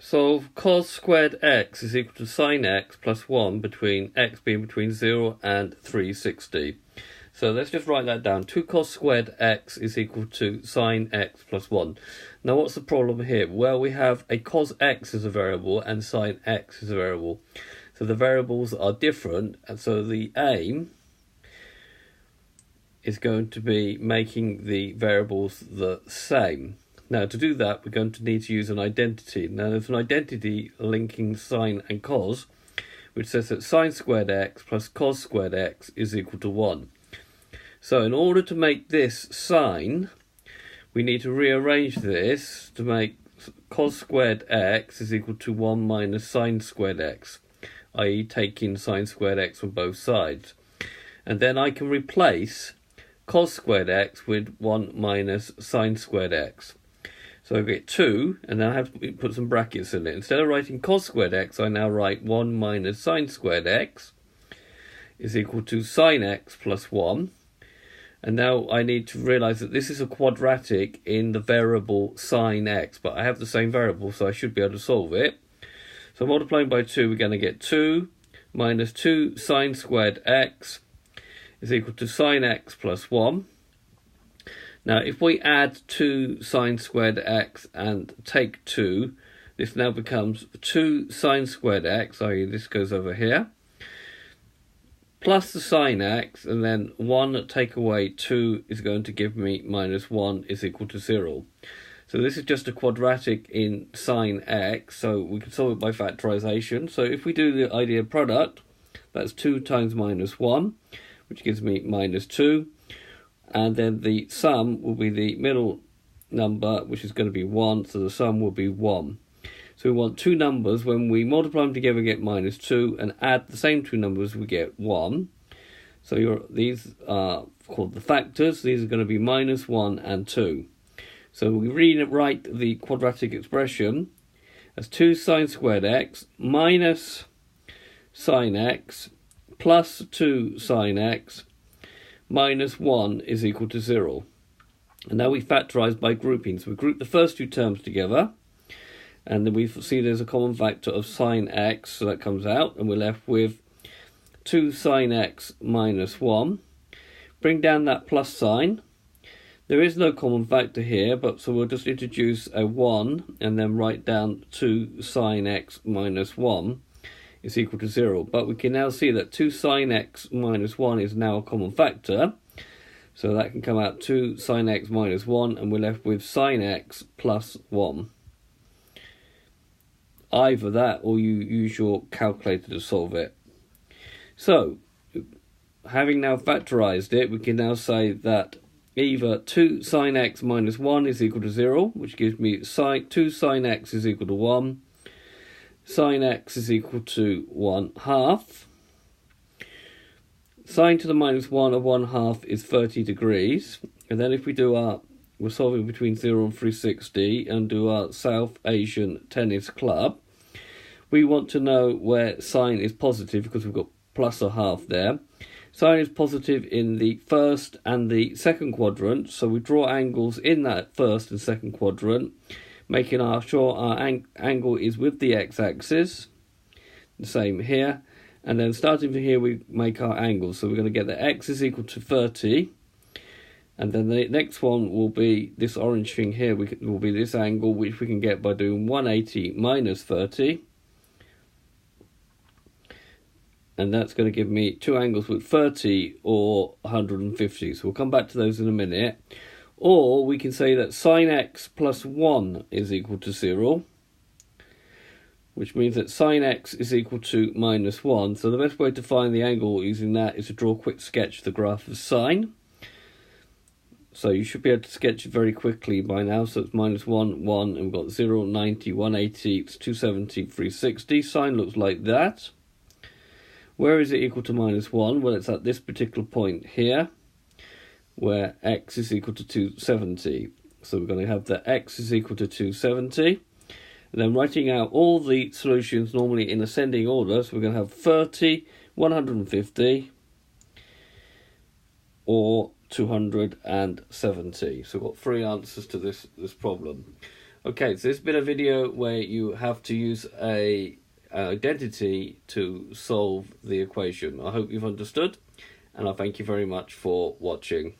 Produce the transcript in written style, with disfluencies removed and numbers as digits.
Solve cos squared x is equal to sine x plus 1 between x being between 0 and 360. So let's just write that down. 2 cos squared x is equal to sine x plus 1. Now what's the problem here? Well, we have a cos x as a variable and sine x as a variable. So the variables are different, and so the aim is going to be making the variables the same. Now to do that, we're going to need to use an identity. Now there's an identity linking sine and cos, which says that sine squared x plus cos squared x is equal to 1. So in order to make this sine, we need to rearrange this to make cos squared x is equal to 1 minus sine squared x, i.e. taking sine squared x from both sides. And then I can replace cos squared x with 1 minus sine squared x. So I get 2, and then I have to put some brackets in it. Instead of writing cos squared x, I now write 1 minus sine squared x is equal to sine x plus 1. And now I need to realise that this is a quadratic in the variable sine x, but I have the same variable, so I should be able to solve it. So multiplying by 2, we're going to get 2 minus 2 sine squared x is equal to sine x plus 1. Now, if we add 2 sine squared x and take 2, this now becomes 2 sine squared x, i.e. this goes over here, plus the sine x, and then 1 take away 2 is going to give me minus 1 is equal to 0. So this is just a quadratic in sine x, so we can solve it by factorization. So if we do the ideal product, that's 2 times minus 1, which gives me minus 2. And then the sum will be the middle number, which is going to be 1, so the sum will be 1. So we want two numbers. When we multiply them together, we get minus 2, and add the same two numbers, we get 1. So these are called the factors. These are going to be minus 1 and 2. So we rewrite the quadratic expression as 2 sine squared x minus sine x plus 2 sine x minus 1 is equal to 0. And now we factorise by grouping. So we group the first two terms together, and then we see there's a common factor of sine x, so that comes out, and we're left with 2 sine x minus 1. Bring down that plus sign. There is no common factor here, but so we'll just introduce a 1 and then write down 2 sine x minus 1 is equal to 0. But we can now see that 2 sine x minus 1 is now a common factor. So that can come out 2 sine x minus 1, and we're left with sine x plus 1. Either that or you use your calculator to solve it. So, having now factorised it, we can now say that either 2 sine x minus 1 is equal to 0, which gives me 2 sine x is equal to 1. Sine x is equal to 1/2. Sine to the minus 1 of 1/2 is 30 degrees. And then if we do we're solving between 0 and 360 and do our South Asian Tennis Club, we want to know where sine is positive because we've got plus a half there. Sine is positive in the first and the second quadrant, so we draw angles in that first and second quadrant, making sure our angle is with the x-axis. The same here. And then starting from here, we make our angles. So we're going to get that x is equal to 30. And then the next one will be this orange thing here, will be this angle, which we can get by doing 180 minus 30. And that's going to give me two angles with 30 or 150. So we'll come back to those in a minute. Or we can say that sine x plus 1 is equal to 0, which means that sine x is equal to minus 1. So the best way to find the angle using that is to draw a quick sketch of the graph of sine. So you should be able to sketch it very quickly by now. So it's minus 1, 1, and we've got 0, 90, 180, it's 270, 360. Sine looks like that. Where is it equal to minus 1? Well, it's at this particular point here, where x is equal to 270. So we're going to have that x is equal to 270. And then writing out all the solutions normally in ascending order. So we're going to have 30, 150, or 270. So we've got three answers to this problem. Okay, so this has been a video where you have to use an identity to solve the equation. I hope you've understood, and I thank you very much for watching.